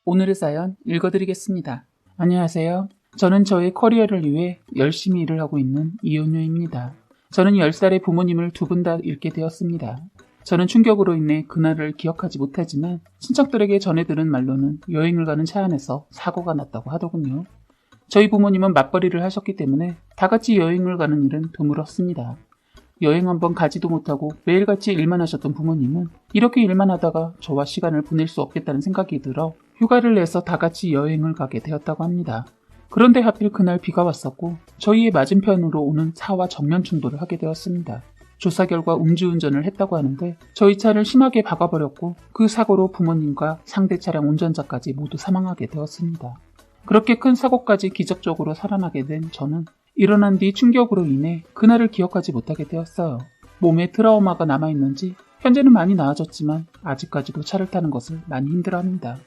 오늘의 사연 읽어드리겠습니다. 안녕하세요. 저는 저의 커리어를 위해 열심히 일을 하고 있는 이은유입니다. 저는 10살에 부모님을 두 분 다 잃게 되었습니다. 저는 충격으로 인해 그날을 기억하지 못하지만 친척들에게 전해 들은 말로는 여행을 가는 차 안에서 사고가 났다고 하더군요. 저희 부모님은 맞벌이를 하셨기 때문에 다 같이 여행을 가는 일은 드물었습니다. 여행 한번 가지도 못하고 매일같이 일만 하셨던 부모님은 이렇게 일만 하다가 저와 시간을 보낼 수 없겠다는 생각이 들어 휴가를 내서 다 같이 여행을 가게 되었다고 합니다. 그런데 하필 그날 비가 왔었고 저희의 맞은편으로 오는 차와 정면 충돌을 하게 되었습니다. 조사 결과 음주운전을 했다고 하는데 저희 차를 심하게 박아버렸고 그 사고로 부모님과 상대 차량 운전자까지 모두 사망하게 되었습니다. 그렇게 큰 사고까지 기적적으로 살아나게 된 저는 일어난 뒤 충격으로 인해 그날을 기억하지 못하게 되었어요. 몸에 트라우마가 남아있는지 현재는 많이 나아졌지만 아직까지도 차를 타는 것을 많이 힘들어합니다.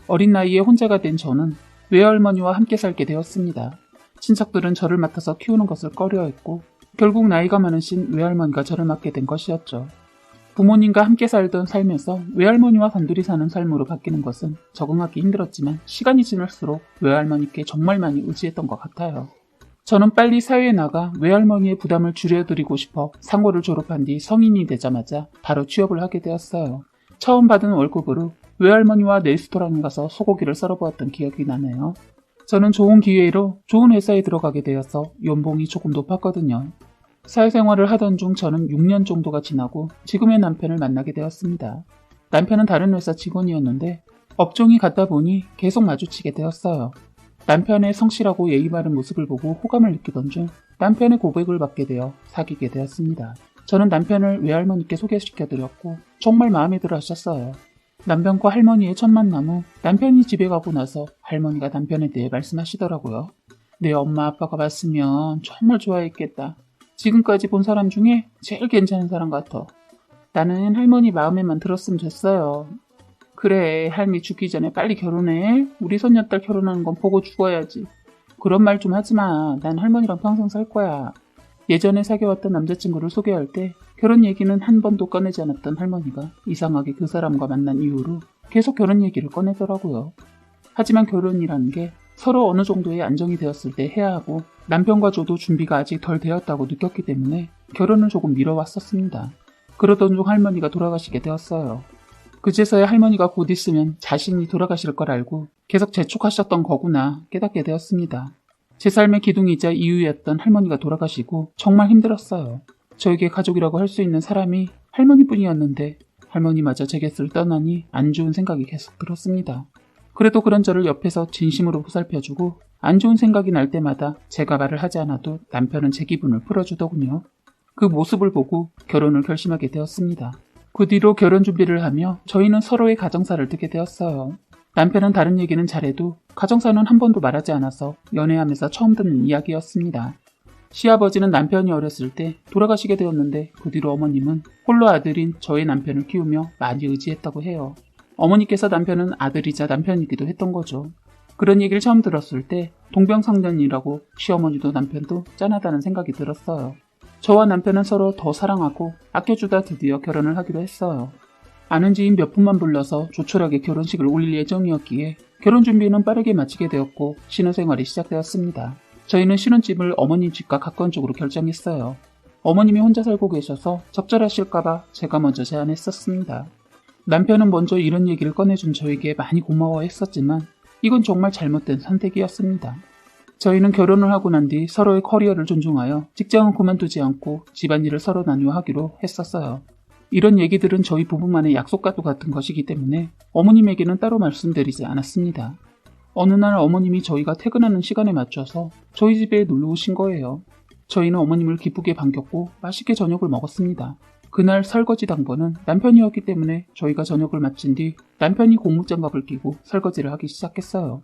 어린 나이에 혼자가 된 저는 외할머니와 함께 살게 되었습니다. 친척들은 저를 맡아서 키우는 것을 꺼려했고 결국 나이가 많으신 외할머니가 저를 맡게 된 것이었죠. 부모님과 함께 살던 삶에서 외할머니와 단둘이 사는 삶으로 바뀌는 것은 적응하기 힘들었지만 시간이 지날수록 외할머니께 정말 많이 의지했던 것 같아요. 저는 빨리 사회에 나가 외할머니의 부담을 줄여드리고 싶어 상고를 졸업한 뒤 성인이 되자마자 바로 취업을 하게 되었어요. 처음 받은 월급으로 외할머니와 레스토랑에 가서 소고기를 썰어보았던 기억이 나네요. 저는 좋은 기회로 좋은 회사에 들어가게 되어서 연봉이 조금 높았거든요. 사회생활을 하던 중 저는 6년 정도가 지나고 지금의 남편을 만나게 되었습니다. 남편은 다른 회사 직원이었는데 업종이 같다 보니 계속 마주치게 되었어요. 남편의 성실하고 예의 바른 모습을 보고 호감을 느끼던 중 남편의 고백을 받게 되어 사귀게 되었습니다. 저는 남편을 외할머니께 소개시켜드렸고 정말 마음에 들어 하셨어요. 남편과 할머니의 첫 만남 후 남편이 집에 가고 나서 할머니가 남편에 대해 말씀하시더라고요. 내 엄마 아빠가 봤으면 정말 좋아했겠다. 지금까지 본 사람 중에 제일 괜찮은 사람 같아. 나는 할머니 마음에만 들었으면 됐어요. 그래, 할미 죽기 전에 빨리 결혼해. 우리 손녀딸 결혼하는 건 보고 죽어야지. 그런 말 좀 하지 마. 난 할머니랑 평생 살 거야. 예전에 사귀어왔던 남자친구를 소개할 때 결혼 얘기는 한 번도 꺼내지 않았던 할머니가 이상하게 그 사람과 만난 이후로 계속 결혼 얘기를 꺼내더라고요. 하지만 결혼이라는 게 서로 어느 정도의 안정이 되었을 때 해야 하고 남편과 저도 준비가 아직 덜 되었다고 느꼈기 때문에 결혼을 조금 미뤄왔었습니다. 그러던 중 할머니가 돌아가시게 되었어요. 그제서야 할머니가 곧 있으면 자신이 돌아가실 걸 알고 계속 재촉하셨던 거구나 깨닫게 되었습니다. 제 삶의 기둥이자 이유였던 할머니가 돌아가시고 정말 힘들었어요. 저에게 가족이라고 할 수 있는 사람이 할머니뿐이었는데 할머니마저 제 곁을 떠나니 안 좋은 생각이 계속 들었습니다. 그래도 그런 저를 옆에서 진심으로 보살펴주고 안 좋은 생각이 날 때마다 제가 말을 하지 않아도 남편은 제 기분을 풀어주더군요. 그 모습을 보고 결혼을 결심하게 되었습니다. 그 뒤로 결혼 준비를 하며 저희는 서로의 가정사를 듣게 되었어요. 남편은 다른 얘기는 잘해도 가정사는 한 번도 말하지 않아서 연애하면서 처음 듣는 이야기였습니다. 시아버지는 남편이 어렸을 때 돌아가시게 되었는데 그 뒤로 어머님은 홀로 아들인 저의 남편을 키우며 많이 의지했다고 해요. 어머니께서 남편은 아들이자 남편이기도 했던 거죠. 그런 얘기를 처음 들었을 때 동병상련이라고 시어머니도 남편도 짠하다는 생각이 들었어요. 저와 남편은 서로 더 사랑하고 아껴주다 드디어 결혼을 하기로 했어요. 아는 지인 몇 분만 불러서 조촐하게 결혼식을 올릴 예정이었기에 결혼 준비는 빠르게 마치게 되었고 신혼생활이 시작되었습니다. 저희는 신혼집을 어머님 집과 가까운 쪽으로 결정했어요. 어머님이 혼자 살고 계셔서 적절하실까봐 제가 먼저 제안했었습니다. 남편은 먼저 이런 얘기를 꺼내준 저에게 많이 고마워했었지만 이건 정말 잘못된 선택이었습니다. 저희는 결혼을 하고 난 뒤 서로의 커리어를 존중하여 직장은 그만두지 않고 집안일을 서로 나누어 하기로 했었어요. 이런 얘기들은 저희 부부만의 약속과도 같은 것이기 때문에 어머님에게는 따로 말씀드리지 않았습니다. 어느 날 어머님이 저희가 퇴근하는 시간에 맞춰서 저희 집에 놀러 오신 거예요. 저희는 어머님을 기쁘게 반겼고 맛있게 저녁을 먹었습니다. 그날 설거지 당번은 남편이었기 때문에 저희가 저녁을 마친 뒤 남편이 고무장갑을 끼고 설거지를 하기 시작했어요.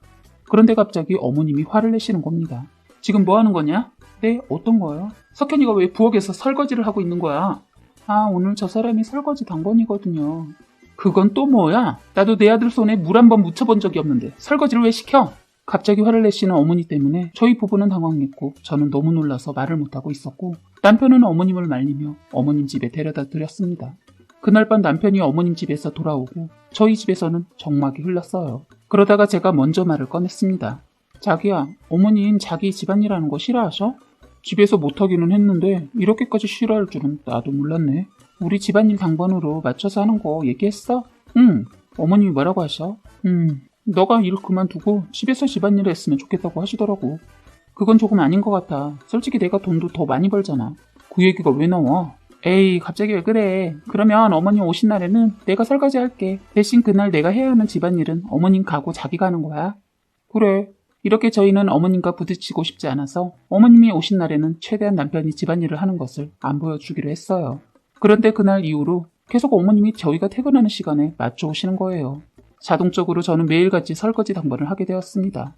그런데 갑자기 어머님이 화를 내시는 겁니다. 지금 뭐 하는 거냐? 네, 어떤 거요? 석현이가 왜 부엌에서 설거지를 하고 있는 거야? 아, 오늘 저 사람이 설거지 당번이거든요. 그건 또 뭐야? 나도 내 아들 손에 물 한 번 묻혀본 적이 없는데 설거지를 왜 시켜? 갑자기 화를 내시는 어머니 때문에 저희 부부는 당황했고 저는 너무 놀라서 말을 못하고 있었고 남편은 어머님을 말리며 어머님 집에 데려다 드렸습니다. 그날 밤 남편이 어머님 집에서 돌아오고 저희 집에서는 정막이 흘렀어요. 그러다가 제가 먼저 말을 꺼냈습니다. 자기야, 어머님 자기 집안일 하는 거 싫어하셔? 집에서 못하기는 했는데 이렇게까지 싫어할 줄은 나도 몰랐네. 우리 집안일 당번으로 맞춰서 하는 거 얘기했어? 응. 어머님이 뭐라고 하셔? 너가 일 그만두고 집에서 집안일을 했으면 좋겠다고 하시더라고. 그건 조금 아닌 것 같아. 솔직히 내가 돈도 더 많이 벌잖아. 그 얘기가 왜 나와? 에이, 갑자기 왜 그래? 그러면 어머님 오신 날에는 내가 설거지 할게. 대신 그날 내가 해야 하는 집안일은 어머님 가고 자기가 하는 거야. 그래. 이렇게 저희는 어머님과 부딪히고 싶지 않아서 어머님이 오신 날에는 최대한 남편이 집안일을 하는 것을 안 보여주기로 했어요. 그런데 그날 이후로 계속 어머님이 저희가 퇴근하는 시간에 맞춰 오시는 거예요. 자동적으로 저는 매일같이 설거지 당번을 하게 되었습니다.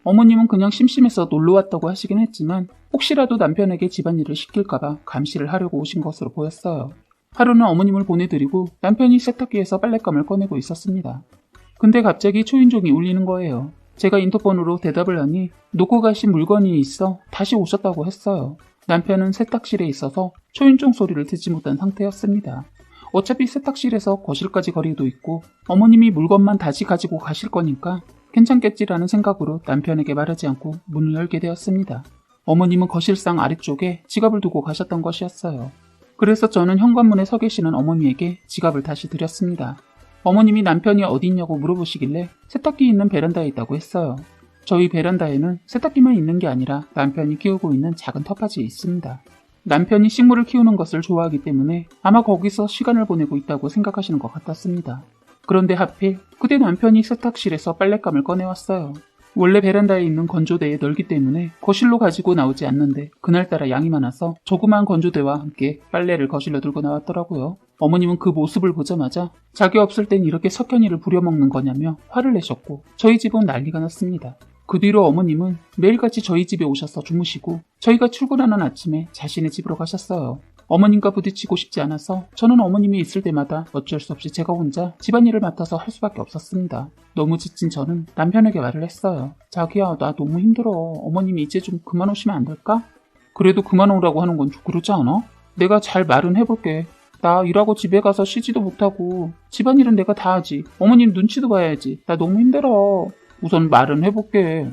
어머님은 그냥 심심해서 놀러 왔다고 하시긴 했지만 혹시라도 남편에게 집안일을 시킬까봐 감시를 하려고 오신 것으로 보였어요. 하루는 어머님을 보내드리고 남편이 세탁기에서 빨랫감을 꺼내고 있었습니다. 근데 갑자기 초인종이 울리는 거예요. 제가 인터폰으로 대답을 하니 놓고 가신 물건이 있어 다시 오셨다고 했어요. 남편은 세탁실에 있어서 초인종 소리를 듣지 못한 상태였습니다. 어차피 세탁실에서 거실까지 거리도 있고 어머님이 물건만 다시 가지고 가실 거니까 괜찮겠지라는 생각으로 남편에게 말하지 않고 문을 열게 되었습니다. 어머님은 거실상 아래쪽에 지갑을 두고 가셨던 것이었어요. 그래서 저는 현관문에 서 계시는 어머니에게 지갑을 다시 드렸습니다. 어머님이 남편이 어디 있냐고 물어보시길래 세탁기 있는 베란다에 있다고 했어요. 저희 베란다에는 세탁기만 있는 게 아니라 남편이 키우고 있는 작은 텃밭이 있습니다. 남편이 식물을 키우는 것을 좋아하기 때문에 아마 거기서 시간을 보내고 있다고 생각하시는 것 같았습니다. 그런데 하필 그때 남편이 세탁실에서 빨랫감을 꺼내왔어요. 원래 베란다에 있는 건조대에 널기 때문에 거실로 가지고 나오지 않는데 그날따라 양이 많아서 조그만 건조대와 함께 빨래를 거실로 들고 나왔더라고요. 어머님은 그 모습을 보자마자 자기 없을 땐 이렇게 석현이를 부려먹는 거냐며 화를 내셨고 저희 집은 난리가 났습니다. 그 뒤로 어머님은 매일같이 저희 집에 오셔서 주무시고 저희가 출근하는 아침에 자신의 집으로 가셨어요. 어머님과 부딪히고 싶지 않아서 저는 어머님이 있을 때마다 어쩔 수 없이 제가 혼자 집안일을 맡아서 할 수밖에 없었습니다. 너무 지친 저는 남편에게 말을 했어요. 자기야, 나 너무 힘들어. 어머님이 이제 좀 그만 오시면 안 될까? 그래도 그만 오라고 하는 건 좀 그렇지 않아? 내가 잘 말은 해볼게. 나 일하고 집에 가서 쉬지도 못하고 집안일은 내가 다 하지. 어머님 눈치도 봐야지. 나 너무 힘들어. 우선 말은 해볼게.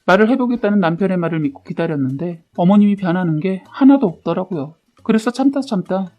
말을 해보겠다는 남편의 말을 믿고 기다렸는데 어머님이 변하는 게 하나도 없더라고요. 그래서 참다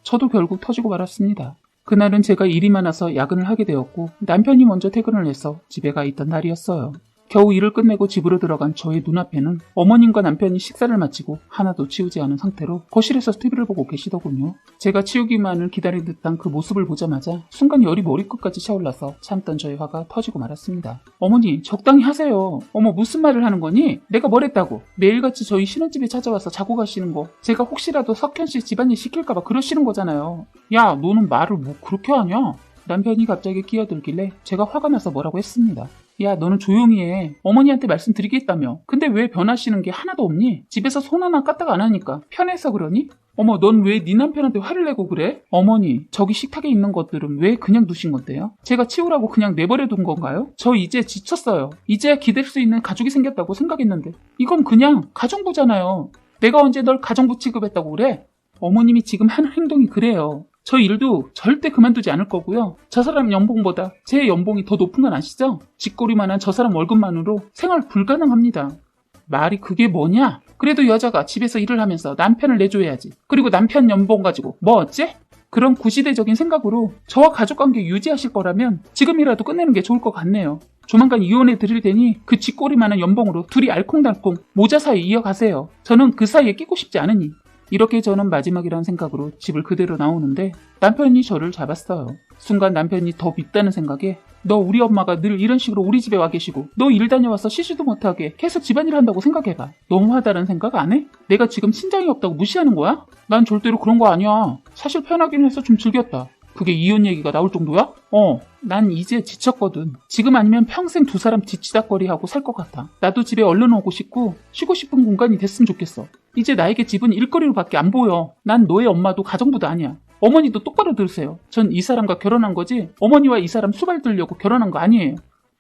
저도 결국 터지고 말았습니다. 그날은 제가 일이 많아서 야근을 하게 되었고 남편이 먼저 퇴근을 해서 집에 가 있던 날이었어요. 겨우 일을 끝내고 집으로 들어간 저의 눈앞에는 어머님과 남편이 식사를 마치고 하나도 치우지 않은 상태로 거실에서 TV를 보고 계시더군요. 제가 치우기만을 기다린 듯한 그 모습을 보자마자 순간 열이 머리끝까지 차올라서 참던 저의 화가 터지고 말았습니다. 어머니, 적당히 하세요. 어머, 무슨 말을 하는 거니? 내가 뭘 했다고? 매일같이 저희 신혼집에 찾아와서 자고 가시는 거 제가 혹시라도 석현씨 집안일 시킬까봐 그러시는 거잖아요. 야, 너는 말을 뭐 그렇게 하냐? 남편이 갑자기 끼어들길래 제가 화가 나서 뭐라고 했습니다. 야, 너는 조용히 해. 어머니한테 말씀드리겠다며. 근데 왜 변하시는 게 하나도 없니? 집에서 손 하나 까딱 안 하니까 편해서 그러니? 어머, 넌 왜 네 남편한테 화를 내고 그래? 어머니, 저기 식탁에 있는 것들은 왜 그냥 두신 건데요? 제가 치우라고 그냥 내버려 둔 건가요? 저 이제 지쳤어요. 이제야 기댈 수 있는 가족이 생겼다고 생각했는데 이건 그냥 가정부잖아요. 내가 언제 널 가정부 취급했다고 그래? 어머님이 지금 하는 행동이 그래요. 저 일도 절대 그만두지 않을 거고요. 저 사람 연봉보다 제 연봉이 더 높은 건 아시죠? 쥐꼬리만한 저 사람 월급만으로 생활 불가능합니다. 말이 그게 뭐냐? 그래도 여자가 집에서 일을 하면서 남편을 내줘야지. 그리고 남편 연봉 가지고 뭐 어째? 그런 구시대적인 생각으로 저와 가족관계 유지하실 거라면 지금이라도 끝내는 게 좋을 것 같네요. 조만간 이혼해 드릴 테니 그 쥐꼬리만한 연봉으로 둘이 알콩달콩 모자 사이 이어가세요. 저는 그 사이에 끼고 싶지 않으니. 이렇게 저는 마지막이라는 생각으로 집을 그대로 나오는데 남편이 저를 잡았어요. 순간 남편이 더 밉다는 생각에 너 우리 엄마가 늘 이런 식으로 우리 집에 와 계시고 너 일 다녀와서 쉬지도 못하게 계속 집안일 한다고 생각해봐. 너무하다는 생각 안 해? 내가 지금 친정이 없다고 무시하는 거야? 난 절대로 그런 거 아니야. 사실 편하긴 해서 좀 즐겼다. 그게 이혼 얘기가 나올 정도야? 난 이제 지쳤거든. 지금 아니면 평생 두 사람 뒤치다꺼리하고 살 것 같아. 나도 집에 얼른 오고 싶고 쉬고 싶은 공간이 됐으면 좋겠어. 이제 나에게 집은 일거리로밖에 안 보여. 난 너의 엄마도 가정부도 아니야. 어머니도 똑바로 들으세요. 전 이 사람과 결혼한 거지 어머니와 이 사람 수발 들려고 결혼한 거 아니에요.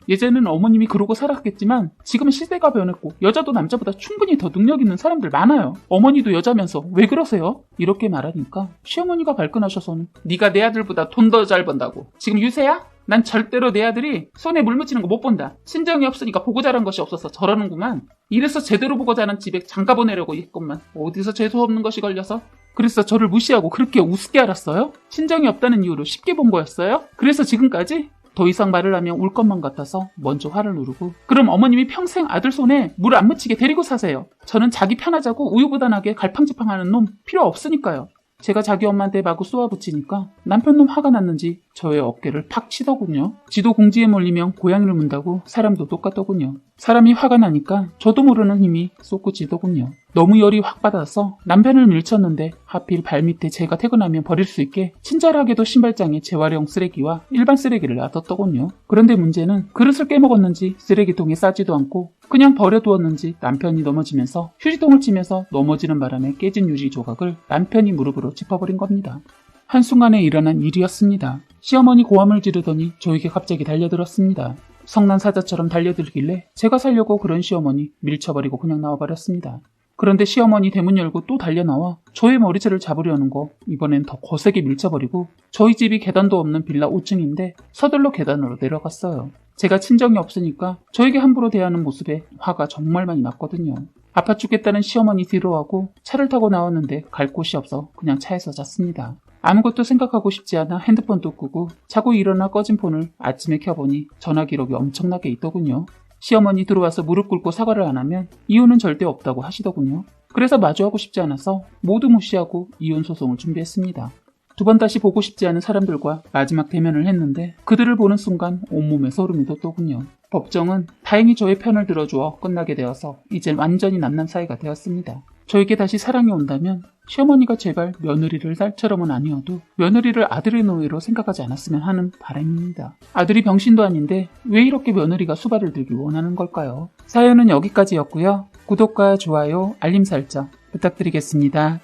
예전에는 어머님이 그러고 살았겠지만 지금은 시대가 변했고 여자도 남자보다 충분히 더 능력 있는 사람들 많아요. 어머니도 여자면서 왜 그러세요? 이렇게 말하니까 시어머니가 발끈하셔서는 네가 내 아들보다 돈 더 잘 번다고. 지금 유세야? 난 절대로 내 아들이 손에 물 묻히는 거 못 본다. 친정이 없으니까 보고 자란 것이 없어서 저러는구만. 이래서 제대로 보고 자란 집에 장가 보내려고 했건만 어디서 재수 없는 것이 걸려서. 그래서 저를 무시하고 그렇게 우습게 알았어요? 친정이 없다는 이유로 쉽게 본 거였어요? 그래서 지금까지? 더 이상 말을 하면 울 것만 같아서 먼저 화를 누르고, 그럼 어머님이 평생 아들 손에 물 안 묻히게 데리고 사세요. 저는 자기 편하자고 우유부단하게 갈팡질팡하는 놈 필요 없으니까요. 제가 자기 엄마한테 마구 쏘아붙이니까 남편놈 화가 났는지 저의 어깨를 팍 치더군요. 지도 공지에 몰리면 고양이를 문다고 사람도 똑같더군요. 사람이 화가 나니까 저도 모르는 힘이 솟구치더군요. 너무 열이 확 받아서 남편을 밀쳤는데 하필 발밑에 제가 퇴근하면 버릴 수 있게 친절하게도 신발장에 재활용 쓰레기와 일반 쓰레기를 놔뒀더군요. 그런데 문제는 그릇을 깨먹었는지 쓰레기통에 싸지도 않고 그냥 버려두었는지 남편이 넘어지면서 휴지통을 치면서 넘어지는 바람에 깨진 유리 조각을 남편이 무릎으로 짚어버린 겁니다. 한순간에 일어난 일이었습니다. 시어머니 고함을 지르더니 저에게 갑자기 달려들었습니다. 성난사자처럼 달려들길래 제가 살려고 그런 시어머니 밀쳐버리고 그냥 나와버렸습니다. 그런데 시어머니 대문 열고 또 달려나와 저의 머리채를 잡으려는 거, 이번엔 더 거세게 밀쳐버리고 저희 집이 계단도 없는 빌라 5층인데 서둘러 계단으로 내려갔어요. 제가 친정이 없으니까 저에게 함부로 대하는 모습에 화가 정말 많이 났거든요. 아파 죽겠다는 시어머니 뒤로하고 차를 타고 나왔는데 갈 곳이 없어 그냥 차에서 잤습니다. 아무것도 생각하고 싶지 않아 핸드폰도 끄고 자고 일어나 꺼진 폰을 아침에 켜보니 전화 기록이 엄청나게 있더군요. 시어머니 들어와서 무릎 꿇고 사과를 안 하면 이혼은 절대 없다고 하시더군요. 그래서 마주하고 싶지 않아서 모두 무시하고 이혼 소송을 준비했습니다. 두 번 다시 보고 싶지 않은 사람들과 마지막 대면을 했는데 그들을 보는 순간 온몸에 소름이 돋더군요. 법정은 다행히 저의 편을 들어주어 끝나게 되어서 이제 완전히 남남 사이가 되었습니다. 저에게 다시 사랑이 온다면 시어머니가 제발 며느리를 딸처럼은 아니어도 며느리를 아들의 노예로 생각하지 않았으면 하는 바람입니다. 아들이 병신도 아닌데 왜 이렇게 며느리가 수발을 들기 원하는 걸까요? 사연은 여기까지였고요. 구독과 좋아요, 알림 설정 부탁드리겠습니다.